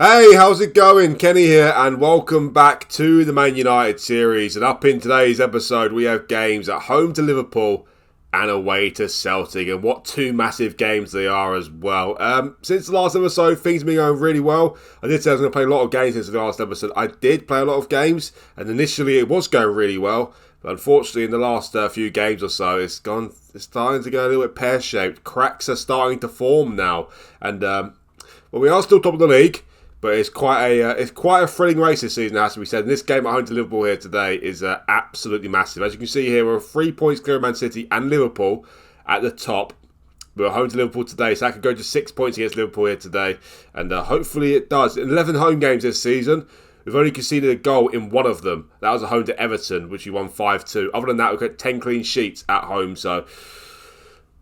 Hey, how's it going? Kenny here, and welcome back to the Man United series. And up in today's episode, we have games at home to Liverpool and away to Celtic. And what two massive games they are as well. Since the last episode, things have been going really well. I did say I was going to play a lot of games since the last episode. I did play a lot of games, and initially it was going really well. But unfortunately, in the last few games or so, it's starting to go a little bit pear-shaped. Cracks are starting to form now. And, we are still top of the league. But it's quite a thrilling race this season, as we said. And this game at home to Liverpool here today is absolutely massive. As you can see here, we're 3 points clear of Man City and Liverpool at the top. We're home to Liverpool today, so that could go to 6 points against Liverpool here today. And hopefully it does. In 11 home games this season, we've only conceded a goal in one of them. That was a home to Everton, which we won 5-2. Other than that, we've got 10 clean sheets at home. So,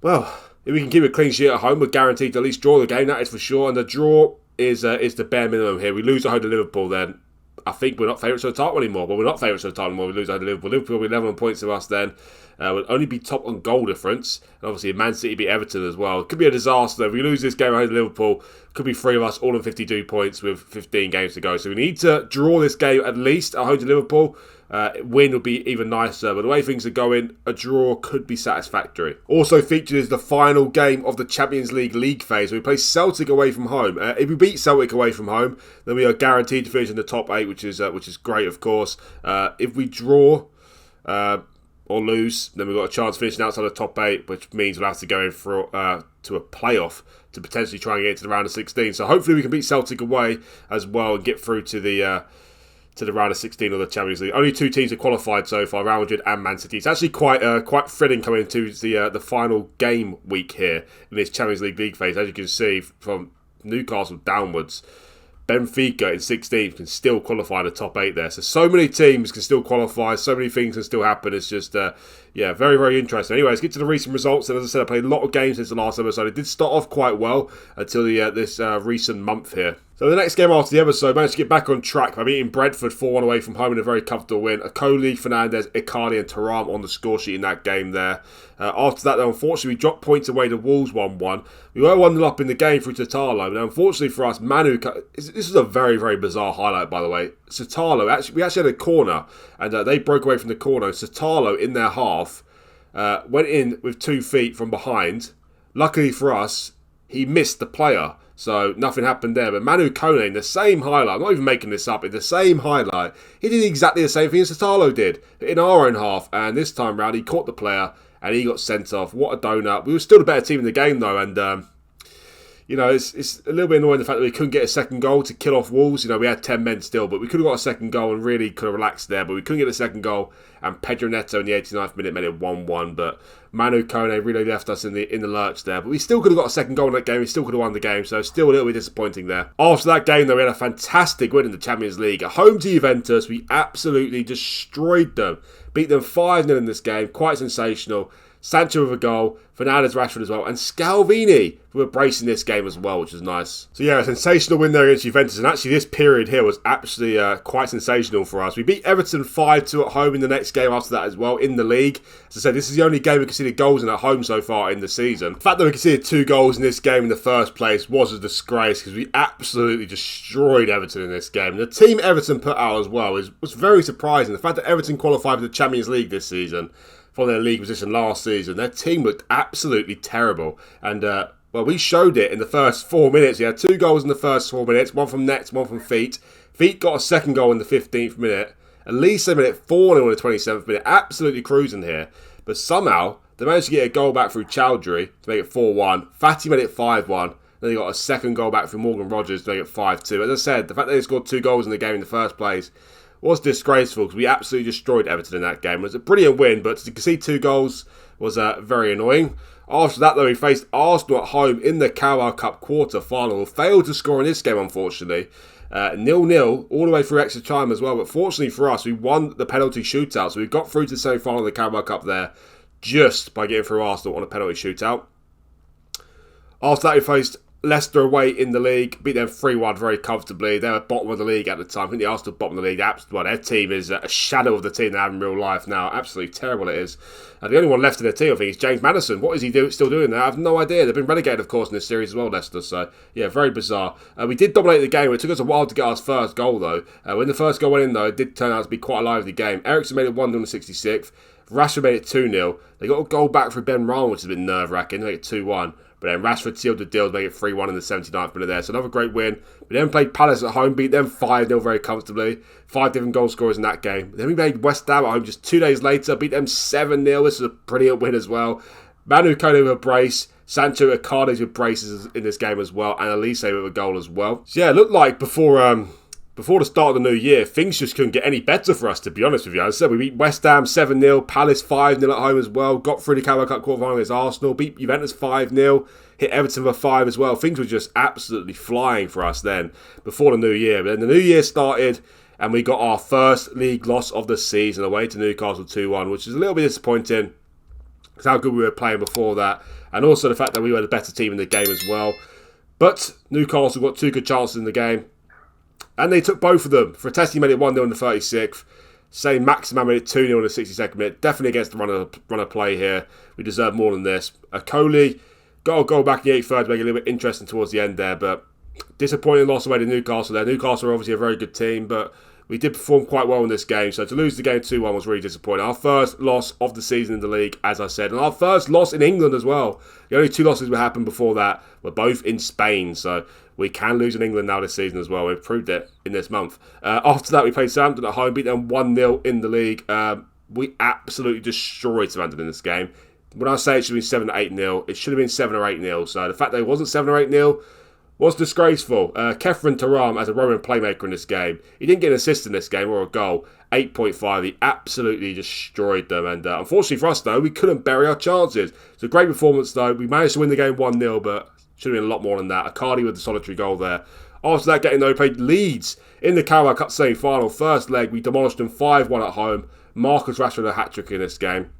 well, if we can keep a clean sheet at home, we're guaranteed to at least draw the game. That is for sure. And the draw is the bare minimum here. We lose at home to Liverpool, then I think we're not favourites for the title anymore. Well, we're not favourites for the title anymore. We lose at home to Liverpool. Liverpool will be 11 points of us then. We'll only be top on goal difference. And obviously, Man City beat Everton as well. It could be a disaster. If we lose this game at home to Liverpool, could be 3 of us all on 52 points with 15 games to go. So we need to draw this game at least at home to Liverpool. Win would be even nicer, but the way things are going, a draw could be satisfactory. Also featured is the final game of the Champions League phase. We play Celtic away from home. If we beat Celtic away from home, then we are guaranteed to finish in the top 8, which is great, of course. If we draw or lose, then we've got a chance of finishing outside the top 8, which means we'll have to go in for to a playoff to potentially try and get into the round of 16. So hopefully we can beat Celtic away as well and get through to the round of 16 of the Champions League. Only 2 teams have qualified so far, Real Madrid and Man City. It's actually quite thrilling coming into the final game week here in this Champions League phase. As you can see, from Newcastle downwards, Benfica in 16 can still qualify in the top 8 there. So many teams can still qualify. So many things can still happen. It's just, very, very interesting. Anyway, let's get to the recent results. And as I said, I played a lot of games since the last episode. It did start off quite well until this recent month here. So the next game after the episode, managed to get back on track by beating Brentford 4-1 away from home in a very comfortable win. Akoli, Fernandez, Icardi and Thuram on the score sheet in that game there. After that, though, unfortunately, we dropped points away to Wolves 1-1. We were 1-0 up in the game through Satalo. Now, unfortunately for us, Manu... This is a very, very bizarre highlight, by the way. Satalo, we actually had a corner, and they broke away from the corner. Satalo, in their half, went in with 2 feet from behind. Luckily for us, he missed the player. So nothing happened there. But Manu Kone, in the same highlight, I'm not even making this up, in the same highlight, he did exactly the same thing as Satalo did in our own half. And this time round, he caught the player and he got sent off. What a donut. We were still the better team in the game, though. And, it's a little bit annoying the fact that we couldn't get a second goal to kill off Wolves. We had 10 men still, but we could have got a second goal and really could have relaxed there. But we couldn't get a second goal. And Pedro Neto in the 89th minute made it 1-1. But Manu Kone really left us in the lurch there. But we still could have got a second goal in that game. We still could have won the game. So still a little bit disappointing there. After that game, though, we had a fantastic win in the Champions League. At home to Juventus, we absolutely destroyed them. Beat them 5-0 in this game. Quite sensational. Sancho with a goal, Fernandez, Rashford as well, and Scalvini with a brace in this game as well, which is nice. So yeah, a sensational win there against Juventus, and actually this period here was actually quite sensational for us. We beat Everton 5-2 at home in the next game after that as well, in the league. As I said, this is the only game we conceded goals in at home so far in the season. The fact that we conceded 2 goals in this game in the first place was a disgrace, because we absolutely destroyed Everton in this game. The team Everton put out as well was very surprising. The fact that Everton qualified for the Champions League this season, from their league position last season, their team looked absolutely terrible. And, we showed it in the first 4 minutes. We had 2 goals in the first 4 minutes, one from nets, one from feet. Feet got a second goal in the 15th minute. At least they made it 4-0 in the 27th minute. Absolutely cruising here. But somehow, they managed to get a goal back through Chowdhury to make it 4-1. Fatty made it 5-1. Then they got a second goal back from Morgan Rogers to make it 5-2. As I said, the fact that they scored 2 goals in the game in the first place was disgraceful, because we absolutely destroyed Everton in that game. It was a brilliant win, but to concede 2 goals was very annoying. After that, though, we faced Arsenal at home in the Carabao Cup quarter-final. Failed to score in this game, unfortunately. 0-0 all the way through extra time as well. But fortunately for us, we won the penalty shootout. So we got through to the semi-final of the Carabao Cup there just by getting through Arsenal on a penalty shootout. After that, we faced Leicester away in the league, beat them 3-1 very comfortably. They were bottom of the league at the time. I think they are still bottom of the league. Their team is a shadow of the team they have in real life now. Absolutely terrible it is. The only one left in their team, I think, is James Maddison. What is he still doing there? I have no idea. They've been relegated, of course, in this series as well, Leicester. So, yeah, very bizarre. We did dominate the game. It took us a while to get our first goal, though. When the first goal went in, though, it did turn out to be quite a lively game. Eriksen made it 1-0 in the 66th. Rashford made it 2-0. They got a goal back for Ben Ryan, which has been nerve-wracking. They made it 2-1. But then Rashford sealed the deal to make it 3-1 in the 79th minute there. So another great win. We then played Palace at home, beat them 5-0 very comfortably. 5 different goal scorers in that game. Then we made West Ham at home just 2 days later, beat them 7-0. This was a brilliant win as well. Manu Kone with a brace. Sancho Icardi with braces in this game as well. And Elise with a goal as well. So yeah, it looked like before the start of the new year, things just couldn't get any better for us, to be honest with you. As I said, we beat West Ham 7-0, Palace 5-0 at home as well, got through the Carabao Cup quarter-final against Arsenal, beat Juventus 5-0, hit Everton for 5 as well. Things were just absolutely flying for us then, before the new year. But then the new year started, and we got our first league loss of the season away to Newcastle 2-1, which is a little bit disappointing, because how good we were playing before that, and also the fact that we were the better team in the game as well. But Newcastle got 2 good chances in the game, and they took both of them. Frattesi made it 1-0 in the 36th. Saint Maximin made it 2-0 in the 62nd minute. Definitely against the run of play here. We deserve more than this. Coley got a goal back in the 83rd to make it a little bit interesting towards the end there. But disappointing loss away to Newcastle there. Newcastle are obviously a very good team, but we did perform quite well in this game. So to lose the game 2-1 was really disappointing. Our first loss of the season in the league, as I said. And our first loss in England as well. The only 2 losses that happened before that were both in Spain. So we can lose in England now this season as well. We've proved it in this month. After that, we played Southampton at home, beat them 1-0 in the league. We absolutely destroyed Southampton in this game. When I say it should have been 7-8-0, it should have been 7 or 8-0. So the fact that it wasn't 7 or 8-0 was disgraceful. Kefren Turam as a Roman playmaker in this game. He didn't get an assist in this game or a goal. 8.5. He absolutely destroyed them. And unfortunately for us, though, we couldn't bury our chances. It's a great performance, though. We managed to win the game 1-0, but should have been a lot more than that. Icardi with the solitary goal there. After that getting, though, we played Leeds in the Carabao Cup semi-final. First leg, we demolished them 5-1 at home. Marcus Rashford a hat-trick in this game.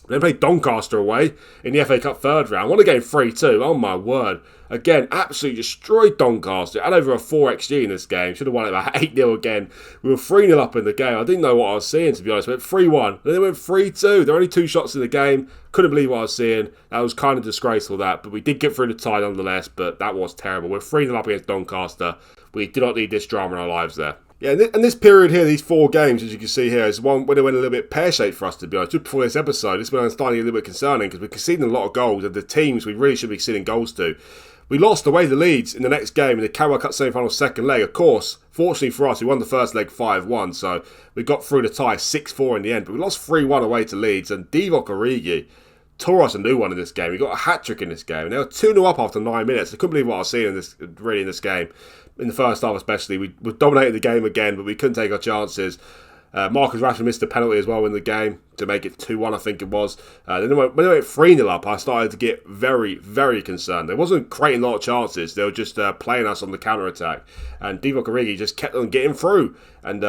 Then played Doncaster away in the FA Cup third round. Won the game 3-2. Oh my word. Again, absolutely destroyed Doncaster. Had over a 4xG in this game. Should have won it about 8-0 again. We were 3-0 up in the game. I didn't know what I was seeing, to be honest. We went 3-1. Then they went 3-2. There were only 2 shots in the game. Couldn't believe what I was seeing. That was kind of disgraceful, that. But we did get through the tie nonetheless. But that was terrible. We're 3-0 up against Doncaster. We did not need this drama in our lives there. Yeah, and this period here, these 4 games, as you can see here, is one where they went a little bit pear-shaped for us, to be honest. Just before this episode, this was starting a little bit concerning because we're conceding a lot of goals, and the teams we really should be conceding goals to. We lost away to Leeds in the next game in the Carabao Cup semi-final second leg. Of course, fortunately for us, we won the first leg 5-1, so we got through the tie 6-4 in the end. But we lost 3-1 away to Leeds, and Divock Origi tore us a new one in this game. He got a hat-trick in this game, and they were 2-0 up after 9 minutes. I couldn't believe what I was seeing in this game. In the first half especially, we dominated the game again, but we couldn't take our chances. Marcus Rashford missed a penalty as well in the game to make it 2-1, I think it was. Then when they went 3-0 up, I started to get very, very concerned. They wasn't creating a lot of chances. They were just playing us on the counter-attack. And Divock Origi just kept on getting through. And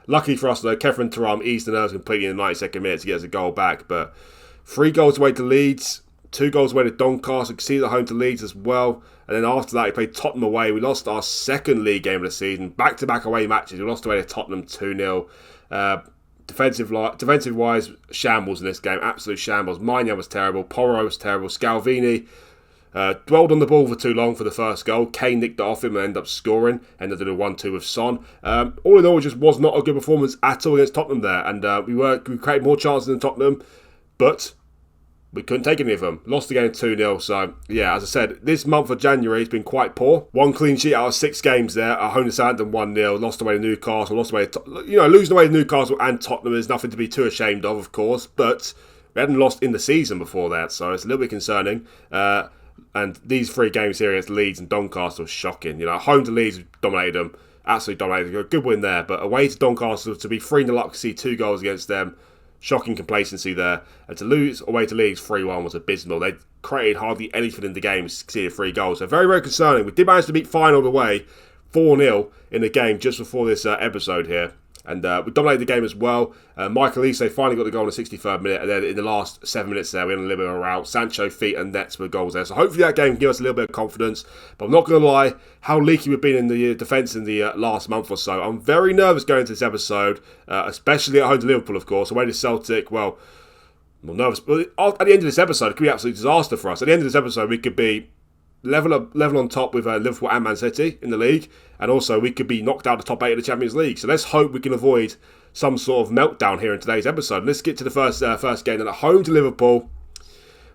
luckily for us, though, Kefren Turam eased the nerves completely in the 92nd minute to get us a goal back. But 3 goals away to Leeds, 2 goals away to Doncaster, conceded at home to Leeds as well. And then after that, we played Tottenham away. We lost our second league game of the season. Back-to-back away matches. We lost away to Tottenham 2-0. Defensive-wise, shambles in this game. Absolute shambles. Maignan was terrible. Porro was terrible. Scalvini dwelled on the ball for too long for the first goal. Kane nicked it off him and ended up scoring. Ended in a 1-2 with Son. All in all, it just was not a good performance at all against Tottenham there. And we created more chances than Tottenham. But we couldn't take any of them. Lost the game 2-0. So, yeah, as I said, this month of January has been quite poor. 1 clean sheet out of 6 games there. At home to Southampton 1-0. Lost away to Newcastle. Lost away to losing away to Newcastle and Tottenham is nothing to be too ashamed of course. But we hadn't lost in the season before that. So it's a little bit concerning. And these 3 games here against Leeds and Doncaster was shocking. At home to Leeds, we dominated them. Absolutely dominated them. Good win there. But away to Doncaster, to be 3-0 up, to see 2 goals against them. Shocking complacency there. And to lose away to Leeds 3-1 was abysmal. They created hardly anything in the game, conceded 3 goals. So very, very concerning. We did manage to beat Feyenoord away 4-0 in the game just before this episode here. And we dominated the game as well. Michael Olise finally got the goal in the 63rd minute. And then in the last 7 minutes there, we had a little bit of a rout. Sancho, feet and nets were goals there. So hopefully that game can give us a little bit of confidence. But I'm not going to lie, how leaky we've been in the defence in the last month or so. I'm very nervous going into this episode, especially at home to Liverpool, of course. Away to Celtic, well, I'm nervous. But at the end of this episode, it could be an absolute disaster for us. At the end of this episode, we could be level on top with Liverpool and Man City in the league, and also we could be knocked out of the top 8 of the Champions League. So let's hope we can avoid some sort of meltdown here in today's episode. Let's get to the first game. Then at home to Liverpool.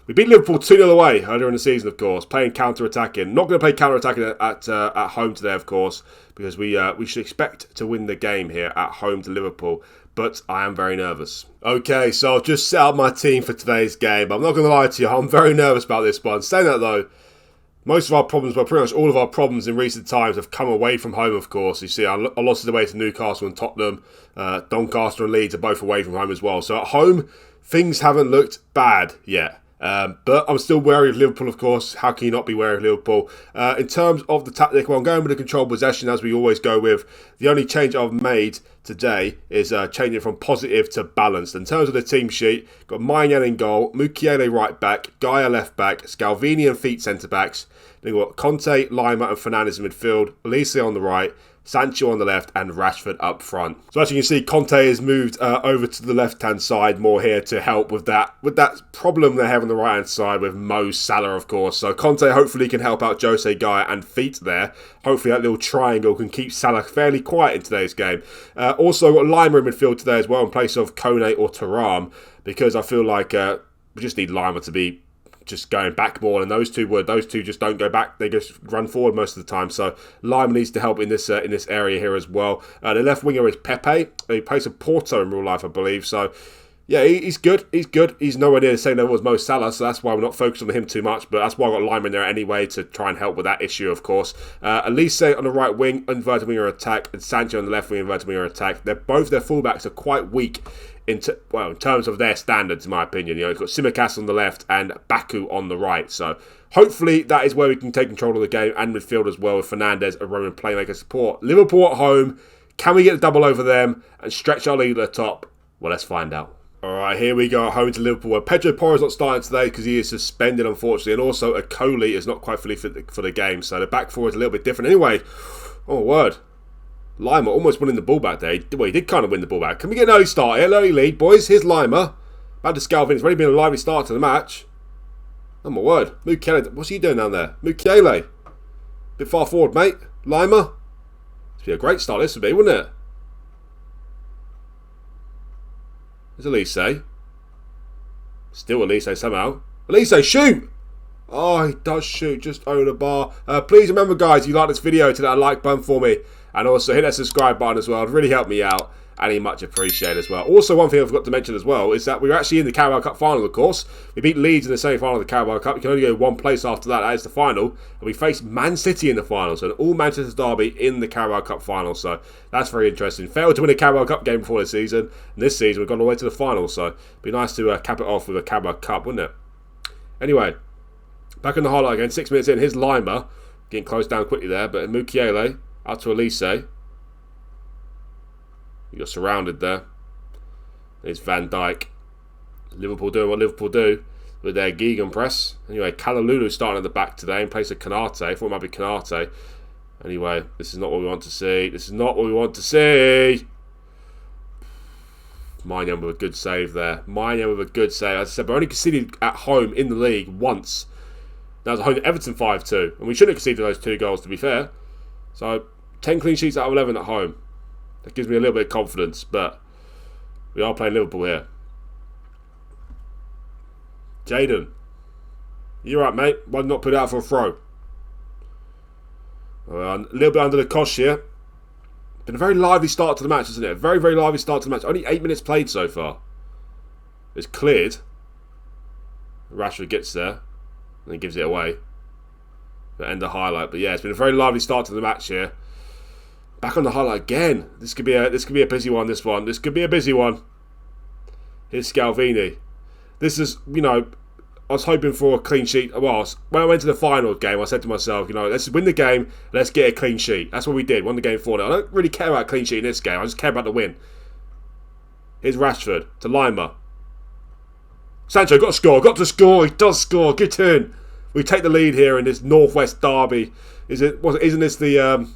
We beat Liverpool 2-0 away earlier in the season, of course, playing counter-attacking. Not going to play counter-attacking at home today, of course, because we should expect to win the game here at home to Liverpool. But I am very nervous. Okay, so I've just set up my team for today's game. I'm not going to lie to you, I'm very nervous about this one. Saying that though, most of our problems, well, pretty much all of our problems in recent times have come away from home, of course. You see, our losses away to Newcastle and Tottenham, Doncaster and Leeds are both away from home as well. So at home, things haven't looked bad yet. But I'm still wary of Liverpool, of course. How can you not be wary of Liverpool? In terms of the tactic, well, I'm going with the controlled possession as we always go with. The only change I've made today is changing from positive to balanced. In terms of the team sheet, got Maignan in goal, Mukiele right back, Gaia left back, Scalvini and Feet centre backs. Then we've got Conte, Lima and Fernandes in midfield, Olise on the right, Sancho on the left and Rashford up front. So as you can see, Conte has moved over to the left-hand side more here to help with that problem they have on the right-hand side with Mo Salah, of course. So Conte hopefully can help out Jose Gaia and Feet there. Hopefully that little triangle can keep Salah fairly quiet in today's game. Also got Lima in midfield today as well in place of Kone or Thuram, because I feel like we just need Lima to be just going back more, and those two just don't go back, they just run forward most of the time. So Lima needs to help in this area here as well. The left winger is Pepe. He plays for Porto in real life, I believe. So yeah, he's good. He's nowhere near the same level as Mo Salah, so that's why we're not focused on him too much. But that's why I got Lima in there anyway, to try and help with that issue, of course. Olise on the right wing, inverted winger attack, and Sancho on the left wing, inverted winger attack. Their fullbacks are quite weak in terms of their standards, in my opinion. You know, you've got Tsimikas on the left and Baku on the right. So hopefully that is where we can take control of the game and midfield as well, with Fernandes and Roman playmaker support. Liverpool at home. Can we get a double over them and stretch our lead at the top? Well, let's find out. Alright, here we go at home to Liverpool, where Pedro Porro's not starting today because he is suspended, unfortunately. And also, Akoli is not quite fully fit for the game. So the back four is a little bit different. Anyway, oh, word. Lima almost winning the ball back there. Well, he did kind of win the ball back. Can we get an early start here? An early lead, boys. Here's Lima. Back to Scalvini. It's already been a lively start to the match. Oh, my word. Mukiele. What's he doing down there? Mukiele. Bit far forward, mate. Lima. This would be a great start, this would be, wouldn't it? There's Olise. Still Olise somehow. Olise, shoot! Oh, he does shoot just over the bar. Please remember, guys, if you like this video, to that like button for me. And also hit that subscribe button as well. It'd really help me out. And he much appreciated as well. Also, one thing I forgot to mention as well is that we were actually in the Carabao Cup final, of course. We beat Leeds in the semi-final of the Carabao Cup. You can only go one place after that. That is the final. And we faced Man City in the final. So an all-Manchester derby in the Carabao Cup final. So that's very interesting. Failed to win a Carabao Cup game before this season. And this season we've gone all the way to the final. So it'd be nice to cap it off with a Carabao Cup, wouldn't it? Anyway, back in the highlight again. 6 minutes in. Here's Lima. Getting closed down quickly there. But Mukiele out to Olise. You're surrounded there. There's Van Dijk. Liverpool doing what Liverpool do with their gegenpress. Anyway, Kalulu starting at the back today in place of Kanate. I thought it might be Kanate. Anyway, this is not what we want to see. This is not what we want to see. Maignan with a good save there. Maignan with a good save. As I said, we only conceded at home in the league once. That was at home to Everton 5-2. And we shouldn't have conceded those 2 goals, to be fair. So, 10 clean sheets out of 11 at home. That gives me a little bit of confidence, but we are playing Liverpool here. Jaden, you right, mate? Why not put it out for a throw? A little bit under the cosh here. Been a very lively start to the match, isn't it? A very, very lively start to the match. Only 8 minutes played so far. It's cleared. Rashford gets there and then gives it away. The end of highlight, but yeah, it's been a very lively start to the match here. Back on the highlight again. This could be a busy one. This could be a busy one. Here's Scalvini. This is, you know, I was hoping for a clean sheet. Well, when I went to the final game, I said to myself, let's win the game, let's get a clean sheet. That's what we did, won the game 4-0. I don't really care about a clean sheet in this game, I just care about the win. Here's Rashford to Lima. Sancho got to score, he does score, get in. We take the lead here in this Northwest derby. Isn't this the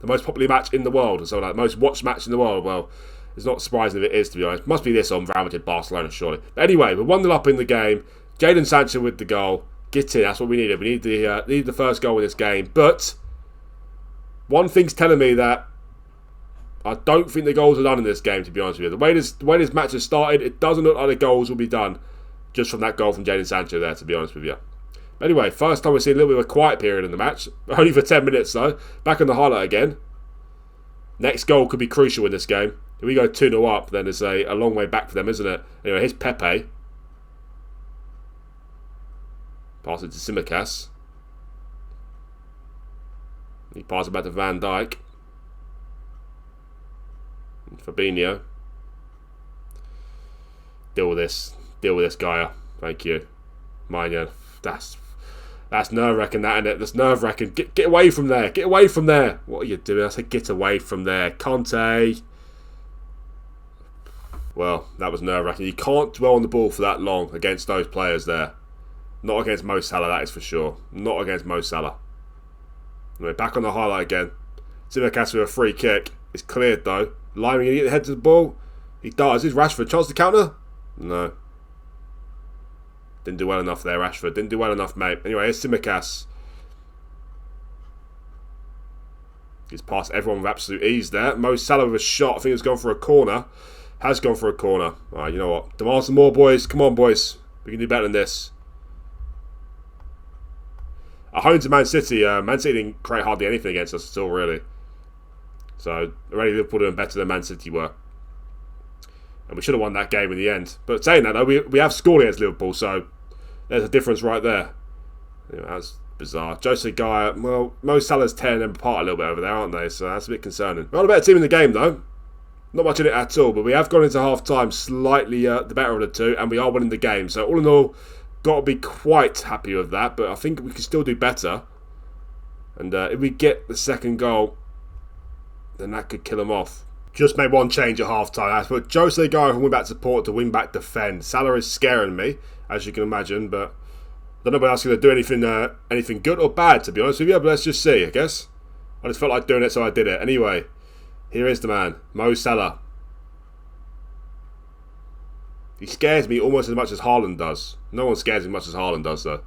most popular match in the world, or something like that? Most watched match in the world? Well, it's not surprising if it is, to be honest. Must be this on Real Madrid Barcelona, surely. But anyway, we're 1-0 up in the game. Jadon Sancho with the goal. Get in, that's what we needed. We need the first goal in this game. But one thing's telling me that I don't think the goals are done in this game, to be honest with you. The way this match has started, it doesn't look like the goals will be done just from that goal from Jadon Sancho there, to be honest with you. But anyway, first time we're seeing a little bit of a quiet period in the match. Only for 10 minutes though. Back on the highlight again. Next goal could be crucial in this game. If we go 2-0 up, then it's a long way back for them, isn't it? Anyway, here's Pepe. Pass it to Tsimikas. He passes it back to Van Dijk. Fabinho. Deal with this, Gaia. Thank you. Mine, that's nerve-wracking, that, isn't it? That's nerve-wracking. Get away from there. Get away from there. What are you doing? I said get away from there. Conte. Well, that was nerve-wracking. You can't dwell on the ball for that long against those players there. Not against Mo Salah, that is for sure. Not against Mo Salah. Anyway, back on the highlight again. Tsimikas with a free kick. It's cleared though. Lima going to get the head to the ball. He does. Is Rashford chance to counter? No. Didn't do well enough there, Rashford. Didn't do well enough, mate. Anyway, here's Tsimikas. He's past everyone with absolute ease there. Mo Salah with a shot. I think it's gone for a corner. Has gone for a corner. Alright, you know what? Demand some more, boys. Come on, boys. We can do better than this. At home to Man City. Man City didn't create hardly anything against us at all, really. So, already Liverpool doing better than Man City were. And we should have won that game in the end. But saying that, though, we have scored against Liverpool, so there's a difference right there. That's bizarre. Jose Gaia, well, Mo Salah's tearing them apart a little bit over there, aren't they? So that's a bit concerning. We're not a better team in the game, though. Not much in it at all, but we have gone into half-time slightly the better of the two, and we are winning the game. So all in all, got to be quite happy with that, but I think we can still do better. And if we get the second goal, then that could kill them off. Just made one change at half-time. I put Jose Gaia from wing-back support to wing-back defend. Salah is scaring me, as you can imagine, but I don't know if else going to do anything good or bad, to be honest with you, but let's just see, I guess. I just felt like doing it, so I did it. Anyway, here is the man, Mo Salah. He scares me almost as much as Haaland does. No one scares me as much as Haaland does, though.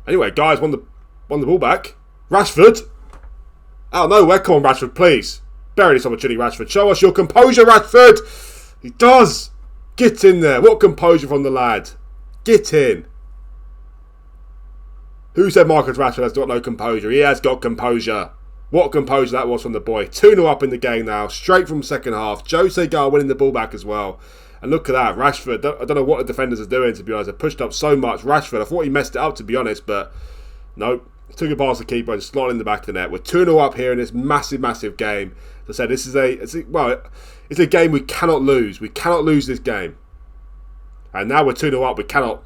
Anyway, guys, won the ball back. Rashford. Out of nowhere, come on, Rashford, please. Bury this opportunity, Rashford. Show us your composure, Rashford. He does. Get in there. What composure from the lad. Get in. Who said Marcus Rashford has got no composure? He has got composure. What composure that was from the boy. 2-0 up in the game now. Straight from second half. Jose Gaia winning the ball back as well. And look at that. Rashford. I don't know what the defenders are doing, to be honest. They pushed up so much. Rashford, I thought he messed it up, to be honest. But nope. Took it past the keeper and slotted in the back of the net. We're 2-0 up here in this massive, massive game. As I said, this is it's a game we cannot lose. We cannot lose this game. And now we're 2-0 up. We cannot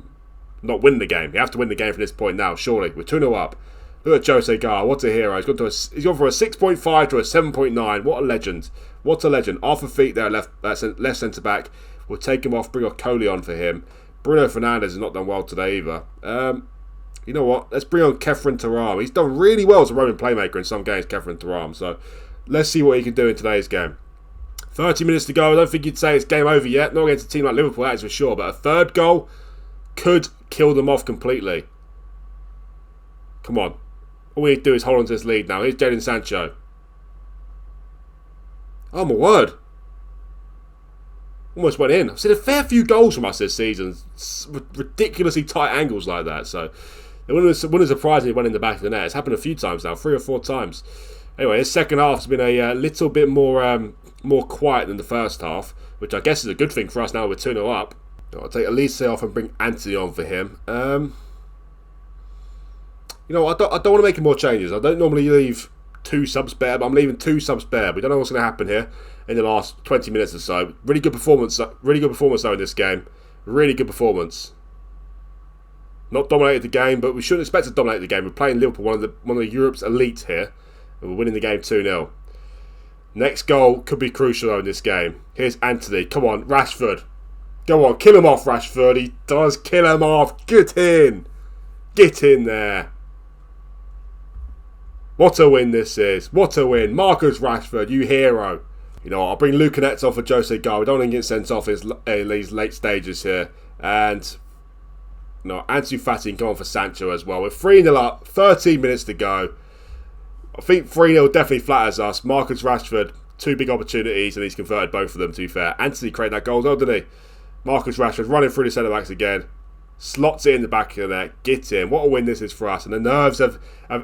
not win the game. You have to win the game from this point now, surely. We're 2-0 up. Look at Jose Gaia. What a hero. He's gone from a 6.5 to a 7.9. What a legend. What a legend. Off the feet there, left centre back. We'll take him off, bring a Coley on for him. Bruno Fernandes has not done well today either. You know what? Let's bring on Kefren Thuram. He's done really well as a Roman playmaker in some games, Kefren Thuram. So let's see what he can do in today's game. 30 minutes to go. I don't think you'd say it's game over yet. Not against a team like Liverpool, that is for sure. But a third goal could kill them off completely. Come on. All we need to do is hold on to this lead now. Here's Jadon Sancho. Oh my word. Almost went in. I've seen a fair few goals from us this season. Ridiculously tight angles like that. So it wouldn't surprise me when in the back of the net. It's happened a few times now, 3 or 4 times. Anyway, this second half has been a little bit more quiet than the first half, which I guess is a good thing for us now we're 2-0 up. I'll take Elise off and bring Anthony on for him. You know, I don't want to make any more changes. I don't normally leave 2 subs bare, but I'm leaving 2 subs bare. We don't know what's going to happen here in the last 20 minutes or so. Really good performance though in this game. Really good performance. Not dominated the game, but we shouldn't expect to dominate the game. We're playing Liverpool, one of Europe's elite here, and we're winning the game 2-0. Next goal could be crucial though in this game. Here's Anthony. Come on, Rashford. Go on, kill him off, Rashford. He does kill him off. Get in. Get in there. What a win this is. What a win. Marcus Rashford, you hero. You know what, I'll bring Lucanets off for Jose Gar. We don't want to get sent off in these late stages here. And no, Ansu Fati can go on for Sancho as well. We're 3-0 up, 13 minutes to go. I think 3-0 definitely flatters us. Marcus Rashford, 2 big opportunities, and he's converted both of them, to be fair. Anthony created that goal, didn't he? Marcus Rashford running through the centre-backs again. Slots it in the back of the net. Get in. What a win this is for us. And the nerves have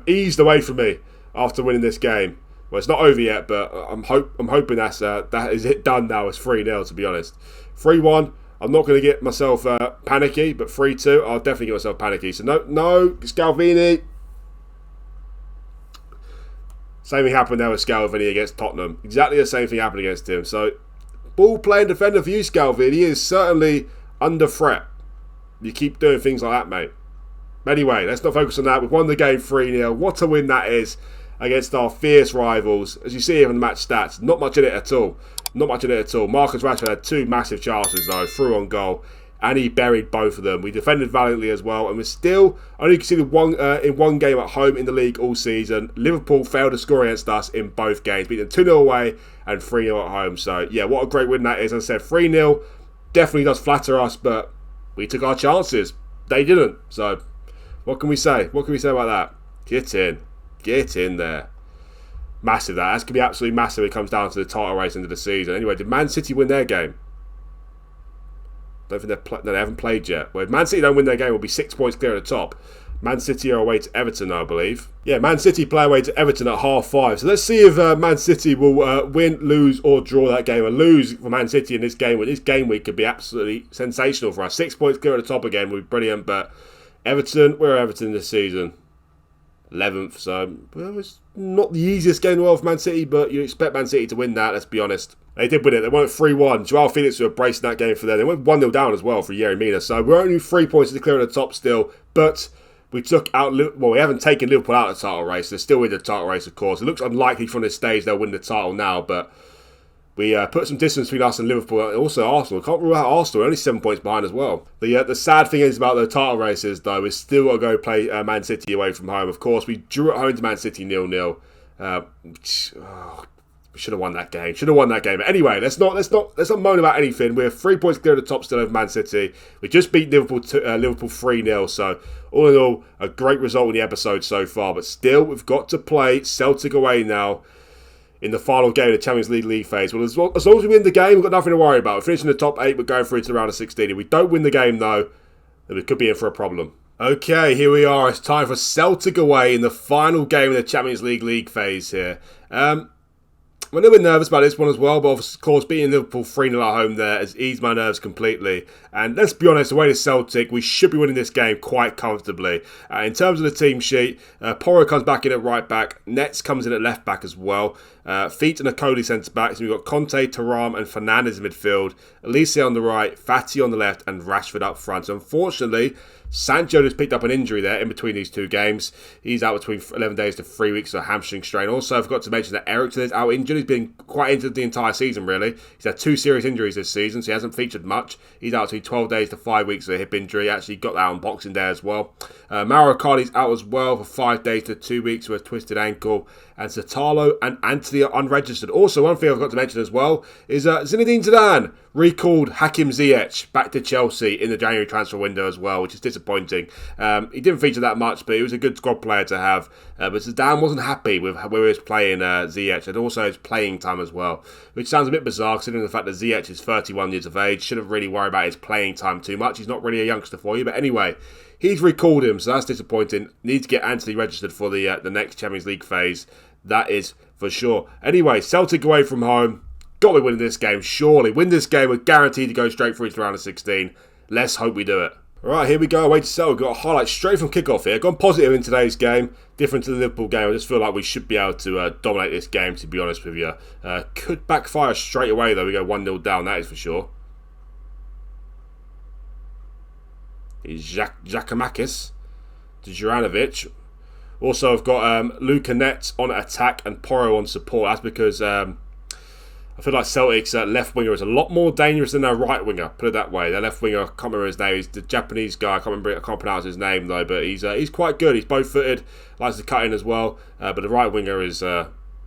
eased away from me after winning this game. Well, it's not over yet, but I'm hoping that is it done now. It's 3-0, to be honest. 3-1. I'm not going to get myself panicky, but 3-2, I'll definitely get myself panicky. So no, Scalvini. Same thing happened there with Scalvini against Tottenham. Exactly the same thing happened against him. So, ball playing defender for you, Scalvini. He is certainly under threat. You keep doing things like that, mate. Anyway, let's not focus on that. We've won the game 3-0. What a win that is against our fierce rivals. As you see here in the match stats, not much in it at all. Not much in it at all. Marcus Rashford had 2 massive chances, though, through on goal. And he buried both of them. We defended valiantly as well, and we're still only conceded in one game at home in the league all season. Liverpool failed to score against us in both games, beating 2-0 away and 3-0 at home. So yeah, what a great win that is. As I said, 3-0 definitely does flatter us, but we took our chances. They didn't. So what can we say? What can we say about that? Get in there. Massive that. That's going to be absolutely massive when it comes down to the title race into the season. Anyway, did Man City win their game? Don't think they haven't played yet. Well, if Man City don't win their game, we'll be 6 points clear at the top. Man City are away to Everton, I believe. Yeah, Man City play away to Everton at 5:30. So let's see if Man City will win, lose, or draw that game. A lose for Man City in this game, this game week could be absolutely sensational for us. 6 points clear at the top again would be brilliant. But Everton, where are Everton this season? 11th. So well, it's not the easiest game in the world for Man City, but you expect Man City to win that, let's be honest. They did win it. They went 3-1. Joao Felix were bracing that game for them. They went 1-0 down as well for Yerry Mina. So we're only 3 points to clear at the top still. But we took out... Well, we haven't taken Liverpool out of the title race. They're still in the title race, of course. It looks unlikely from this stage they'll win the title now. But we put some distance between us and Liverpool. And also Arsenal. Can't rule out Arsenal. We're only 7 points behind as well. The sad thing is about the title races, though, is still got to go play Man City away from home. Of course, we drew at home to Man City 0-0. We should have won that game. But anyway, let's not moan about anything. We're 3 points clear at the top still over Man City. We just beat Liverpool 3-0. So all in all, a great result in the episode so far. But still, we've got to play Celtic away now in the final game of the Champions League phase. Well, as long as we win the game, we've got nothing to worry about. We're finishing in the top 8. We're going through to the round of 16. If we don't win the game, though, then we could be in for a problem. Okay, here we are. It's time for Celtic away in the final game of the Champions League phase here. I'm a little bit nervous about this one as well, but of course beating Liverpool 3-0 at home there has eased my nerves completely. And let's be honest, away to Celtic, we should be winning this game quite comfortably. In terms of the team sheet, Porro comes back in at right back, Nets comes in at left back as well. Feet and Akoli centre back, so we've got Conte, Thuram and Fernandes in midfield, Elise on the right, Fati on the left and Rashford up front. So unfortunately, Sancho just picked up an injury there in between these two games. He's out between 11 days to 3 weeks of a hamstring strain. Also, I forgot to mention that Eriksen is out injured. He's been quite injured the entire season, really. He's had 2 serious injuries this season, so he hasn't featured much. He's out between 12 days to 5 weeks of a hip injury. He actually got that on Boxing Day as well. Mauro Icardi's out as well for 5 days to 2 weeks with a twisted ankle. And Satalo and Anthony are unregistered. Also, one thing I forgot to mention as well is Zinedine Zidane recalled Hakim Ziyech back to Chelsea in the January transfer window as well, which is disappointing. He didn't feature that much, but he was a good squad player to have. But Zidane wasn't happy with where he was playing Ziyech, and also his playing time as well, which sounds a bit bizarre considering the fact that Ziyech is 31 years of age. Shouldn't really worry about his playing time too much. He's not really a youngster for you. But anyway, he's recalled him, so that's disappointing. Need to get Anthony registered for the next Champions League phase. That is for sure. Anyway, Celtic away from home. Got to be winning this game, surely. Win this game, we're guaranteed to go straight through to the round of 16. Let's hope we do it. Alright, here we go, away to Celtic. We've got a highlight straight from kickoff here. Gone positive in today's game. Different to the Liverpool game. I just feel like we should be able to dominate this game, to be honest with you. Could backfire straight away, though. We go 1-0 down, that is for sure. Giacomakis to Juranovic. Also, I've got Luca Net on attack and Porro on support. That's because I feel like Celtic's left winger is a lot more dangerous than their right winger. Put it that way. Their left winger, I can't remember his name. He's the Japanese guy. I can't pronounce his name though. But he's quite good. He's both-footed, likes to cut in as well. But the right winger is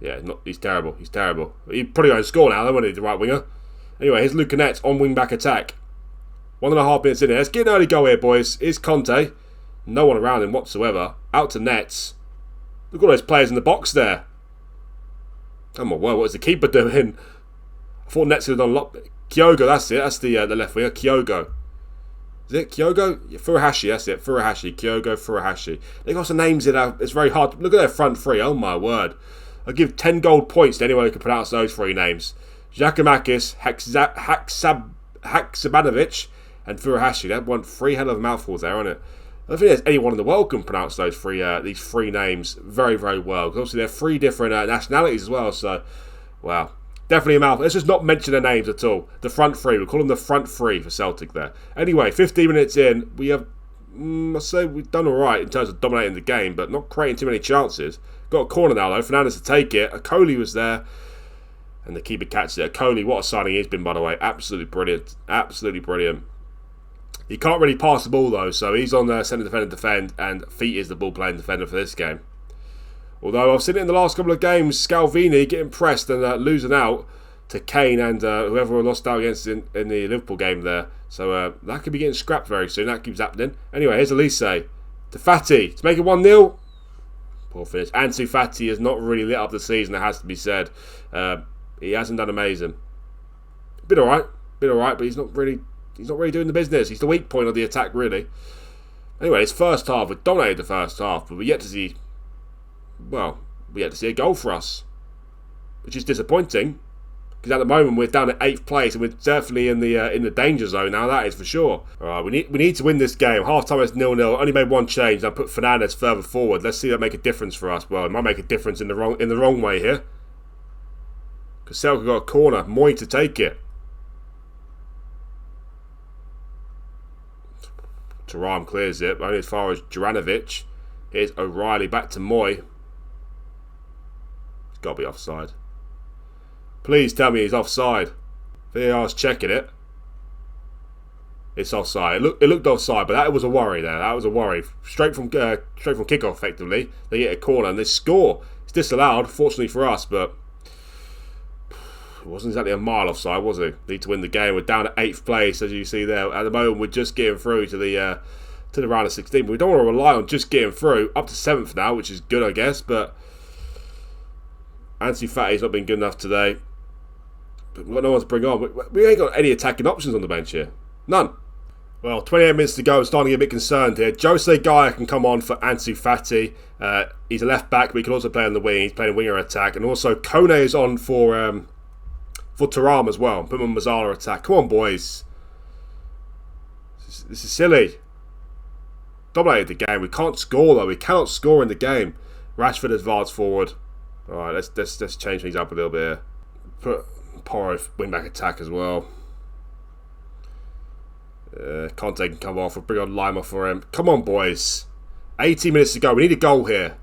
he's terrible. He's terrible. He probably won't score now though, won't he? The right winger. Anyway, here's Luca Net on wing back attack. 1.5 minutes in here. Let's get an early goal here, boys. Here's Conte. No one around him whatsoever. Out to Nets. Look at all those players in the box there. Oh my word, what is the keeper doing? I thought Nets had done a lot. Kyogo, that's it. That's the left winger. Kyogo. Is it Kyogo? Yeah, Furuhashi, that's it. Furuhashi. Kyogo Furuhashi. They got some names in there. It's very hard. Look at their front three. Oh my word. I'll give 10 gold points to anyone who can pronounce those three names. Giacomakis, Haksabanovic, and Furuhashi. That one, three hell of mouthfuls there, isn't it? I don't think there's anyone in the world can pronounce these three names very, very well. Because obviously they're three different nationalities as well. So, wow. Definitely a mouthful. Let's just not mention their names at all. The front three. We'll call them the front three for Celtic there. Anyway, 15 minutes in. We have, I say we've done all right in terms of dominating the game, but not creating too many chances. Got a corner now, though. Fernandes to take it. Okoli was there. And the keeper catches it. Okoli, what a signing he's been, by the way. Absolutely brilliant. Absolutely brilliant. He can't really pass the ball though, so he's on the centre defender defend, and Feet is the ball playing defender for this game. Although I've seen it in the last couple of games, Scalvini getting pressed and losing out to Kane and whoever lost out against in the Liverpool game there. So that could be getting scrapped very soon. That keeps happening. Anyway, here's Elise to Fati to make it 1-0. Poor finish. Ansu Fati has not really lit up the season, it has to be said. He hasn't done amazing. Been alright, but he's not really doing the business. He's the weak point of the attack, really. Anyway, it's first half. We dominated the first half, but we yet to see a goal for us, which is disappointing. Because at the moment we're down at 8th place, and we're definitely in the danger zone now. That is for sure. All right, we need to win this game. Half time is 0-0. Only made one change. I put Fernandes further forward. Let's see that make a difference for us. Well, it might make a difference in the wrong way here. Because Celtic got a corner. Moy to take it. Thuram clears it, but only as far as Juranovic. Here's O'Reilly back to Moy. He's got to be offside. Please tell me he's offside. VAR's checking it. It's offside. It looked offside, but that was a worry there. That was a worry. Straight from kickoff, effectively. They get a corner and they score. It's disallowed, fortunately for us, but it wasn't exactly a mile offside, was it? Need to win the game. We're down at 8th place, as you see there. At the moment, we're just getting through to the round of 16. But we don't want to rely on just getting through. Up to 7th now, which is good, I guess. But Ansu Fati's not been good enough today. But we've got no one to bring on. We ain't got any attacking options on the bench here. None. Well, 28 minutes to go. I'm starting to get a bit concerned here. Jose Gaia can come on for Ansu Fati. He's a left back, but he can also play on the wing. He's playing winger attack. And also, Kone is on for Thuram as well. Put him on Mazzala attack. Come on, boys. This is silly. Dominated the game. We can't score, though. We cannot score in the game. Rashford advanced forward. Alright, let's change things up a little bit here. Put Porro wing back attack as well. Conte can come off. We'll bring on Lima for him. Come on, boys. 18 minutes to go. We need a goal here.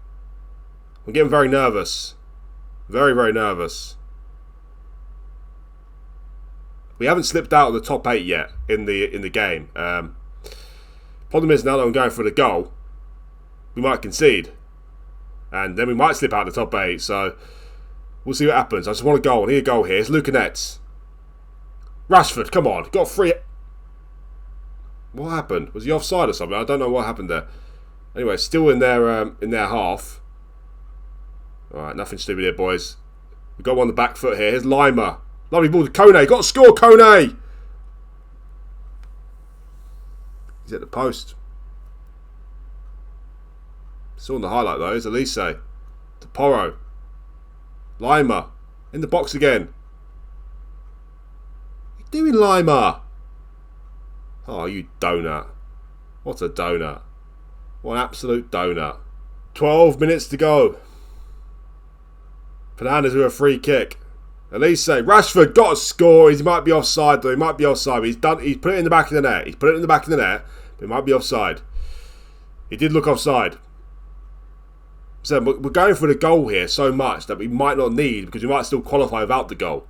I'm getting very nervous. Very, very nervous. We haven't slipped out of the top 8 yet in the game. Problem is, now that I'm going for the goal, we might concede. And then we might slip out of the top 8. So we'll see what happens. I just want a goal. I need a goal here. It's Luca Nets. Rashford, come on. Got free. What happened? Was he offside or something? I don't know what happened there. Anyway, still in their half. Alright, nothing stupid here, boys. We've got one on the back foot here. Here's Lima. Lovely ball to Kone. Got to score, Kone! He's at the post. Still on the highlight though. Here's Elise. To Porro. Lima. In the box again. What are you doing, Lima? Oh, you donut. What a donut. What an absolute donut. 12 minutes to go. Fernandes with a free kick. Elise, Rashford got to score. He might be offside though. He might be offside. But he's put it in the back of the net. He's put it in the back of the net. It might be offside. It did look offside. So we're going for the goal here so much that we might not need, because we might still qualify without the goal.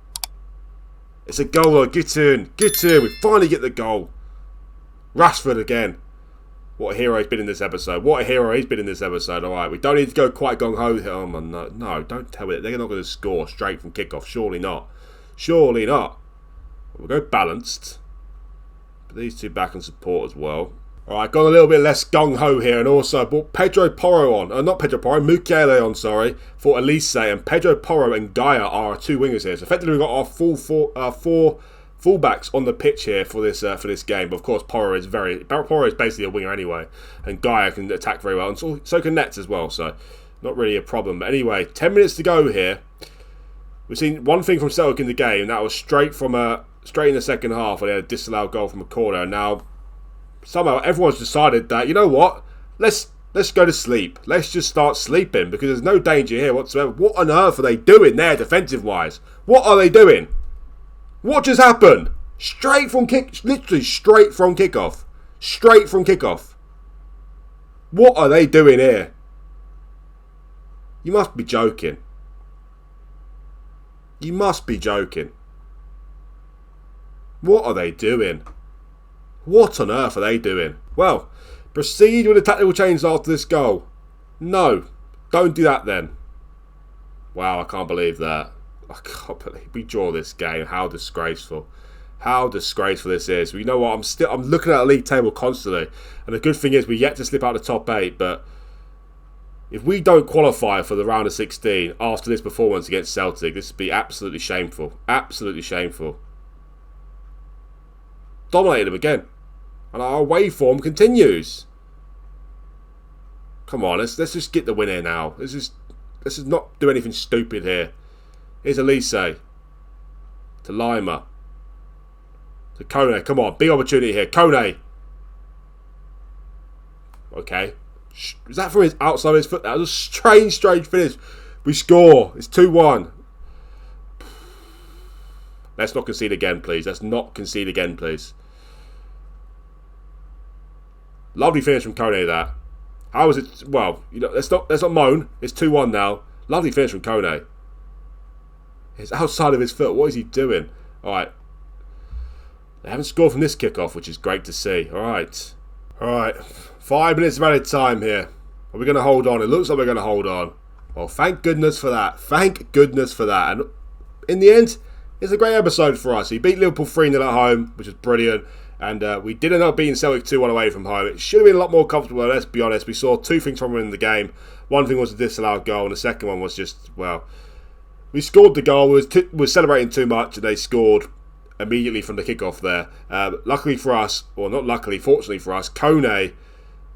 It's a goal though. Get in. Get in. We finally get the goal. Rashford again. What a hero he's been in this episode. What a hero he's been in this episode. Alright, we don't need to go quite gung-ho here. Oh, man, no, don't tell me that. They're not going to score straight from kickoff. Surely not. Surely not. We'll go balanced. But these two back and support as well. Alright, got a little bit less gung-ho here, and also brought Pedro Porro on. Not Pedro Porro, Mukiele on, sorry, for Elise. And Pedro Porro and Gaia are our two wingers here. So effectively we've got our four fullbacks on the pitch here for this game. But of course, Porro is basically a winger anyway. And Gaia can attack very well, and so can Nets as well. So not really a problem. But anyway, 10 minutes to go here. We've seen one thing from Celtic in the game, and that was straight in the second half when they had a disallowed goal from a corner. And now somehow everyone's decided that, you know what, let's go to sleep. Let's just start sleeping, because there's no danger here whatsoever. What on earth are they doing there defensive wise? What are they doing? What just happened? Literally straight from kickoff. Straight from kickoff. What are they doing here? You must be joking. You must be joking. What are they doing? What on earth are they doing? Well, proceed with the tactical change after this goal. No, don't do that then. Wow, I can't believe that. I can't believe we draw this game. How disgraceful. How disgraceful this is. Well, you know what? I'm looking at the league table constantly, and the good thing is we're yet to slip out of the top 8, but if we don't qualify for the round of 16 after this performance against Celtic, this would be absolutely shameful. Absolutely shameful. Dominated them again. And our away form continues. Come on, let's just get the win here now. Let's just not do anything stupid here. Here's Elise. To Lima. To Kone. Come on, big opportunity here. Kone. Okay. Is that from his outside of his foot? That was a strange finish. We score. It's 2-1. Let's not concede again, please. Let's not concede again, please. Lovely finish from Kone, that. How is it? Well, you know, let's not moan. It's 2-1 now. Lovely finish from Kone. It's outside of his foot. What is he doing? Alright. They haven't scored from this kickoff, which is great to see. Alright. Alright. 5 minutes of added time here. Are we going to hold on? It looks like we're going to hold on. Well, thank goodness for that. Thank goodness for that. And in the end, it's a great episode for us. We beat Liverpool 3-0 at home, which is brilliant. And we did end up beating Celtic 2-1 away from home. It should have been a lot more comfortable, let's be honest. We saw two things from them in the game. One thing was the disallowed goal, and the second one was just, well, we scored the goal. We were celebrating too much, and they scored immediately from the kickoff there. Luckily for us, or not luckily, fortunately for us, Kone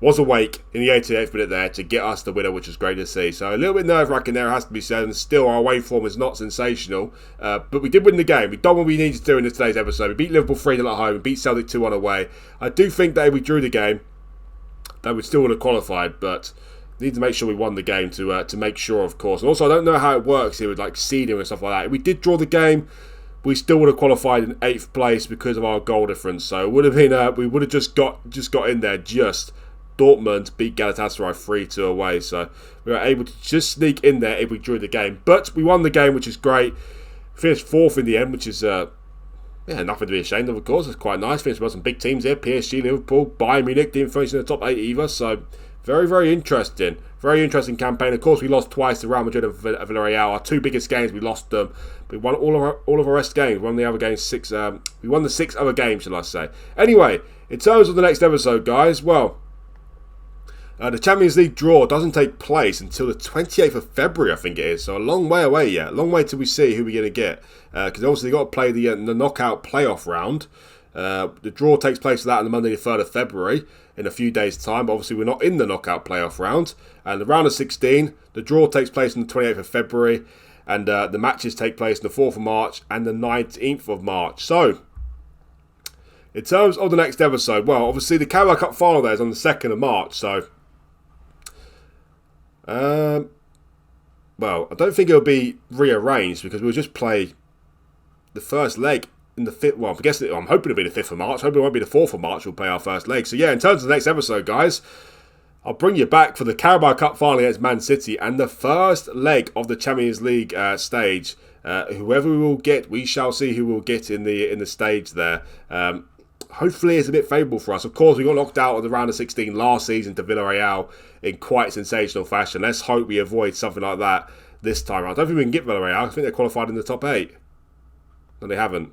was awake in the 88th minute there to get us the winner, which was great to see. So a little bit nerve-wracking there, has to be said, and still our away form is not sensational. But we did win the game. We've done what we needed to do in today's episode. We beat Liverpool 3-0 at home, we beat Celtic 2-1 away. I do think that if we drew the game, that we still would have qualified, but need to make sure we won the game to make sure, of course. And also, I don't know how it works here with like seeding and stuff like that. If we did draw the game, we still would have qualified in 8th place because of our goal difference. So it would have been we would have just got in there. Dortmund beat Galatasaray 3-2 away, so we were able to just sneak in there if we drew the game. But we won the game, which is great. Finished 4th in the end, which is nothing to be ashamed of course. It's quite nice. Finished with some big teams here. PSG, Liverpool, Bayern Munich didn't finish in the top 8 either, so very, very interesting. Very interesting campaign. Of course, we lost twice to Real Madrid and Villarreal. Our two biggest games, we lost them. We won all of our rest games. We won the other games we won the 6 other games, shall I say. Anyway, in terms of the next episode, guys, well, the Champions League draw doesn't take place until the 28th of February, I think it is. So a long way away yet. A long way till we see who we're going to get. Because obviously they've got to play the knockout playoff round. The draw takes place for that on the Monday the 3rd of February in a few days' time. But obviously we're not in the knockout playoff round. And the round of 16, the draw takes place on the 28th of February. And the matches take place on the 4th of March and the 19th of March. So, in terms of the next episode, well, obviously the Carabao Cup final there is on the 2nd of March. So, well, I don't think it'll be rearranged because we'll just play the first leg in the 5th. Well, I'm hoping it'll be the 5th of March. Hoping it won't be the 4th of March. We'll play our first leg. So yeah, in terms of the next episode, guys, I'll bring you back for the Carabao Cup final against Man City and the first leg of the Champions League stage. Whoever we will get, we shall see who we'll get in the stage there. Hopefully it's a bit favourable for us. Of course, we got knocked out of the round of 16 last season to Villarreal in quite sensational fashion. Let's hope we avoid something like that this time around. I don't think we can get Villarreal. I think they're qualified in the top 8. No, they haven't.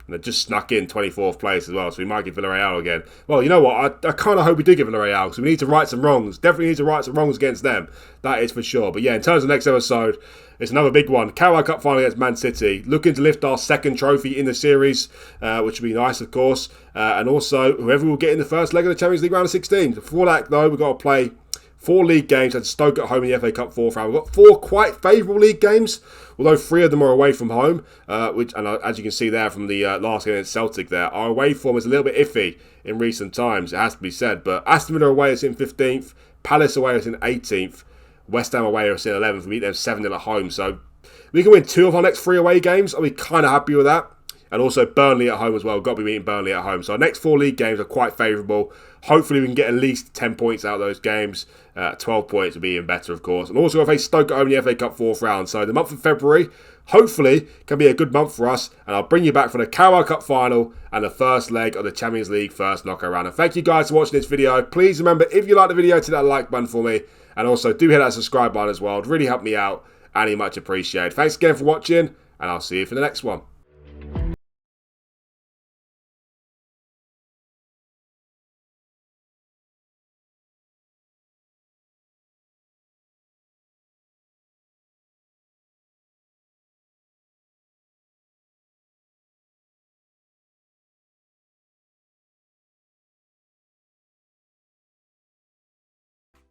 And they just snuck in 24th place as well, so we might get Villarreal again. Well, you know what? I kind of hope we do get Villarreal, because we need to right some wrongs. Definitely need to right some wrongs against them. That is for sure. But yeah, in terms of the next episode, it's another big one. Carabao Cup final against Man City. Looking to lift our second trophy in the series, which would be nice, of course. And also, whoever will get in the first leg of the Champions League round of 16. Before that, though, we've got to play 4 league games and Stoke at home in the FA Cup 4th round. We've got 4 quite favourable league games, although 3 of them are away from home, as you can see there from the last game against Celtic there, our away form is a little bit iffy in recent times, it has to be said. But Aston Villa away is in 15th, Palace away is in 18th, West Ham away is in 11th, we beat them 7-0 at home. So we can win 2 of our next 3 away games, I'll be kind of happy with that. And also Burnley at home as well. Got to be beating Burnley at home. So our next 4 league games are quite favourable. Hopefully we can get at least 10 points out of those games. 12 points would be even better, of course. And also we'll face Stoke at home in the FA Cup 4th round. So the month of February, hopefully, can be a good month for us. And I'll bring you back for the Carabao Cup final and the first leg of the Champions League first knockout round. And thank you guys for watching this video. Please remember, if you like the video, hit that like button for me. And also do hit that subscribe button as well. It'd really help me out. And much appreciated. Thanks again for watching. And I'll see you for the next one.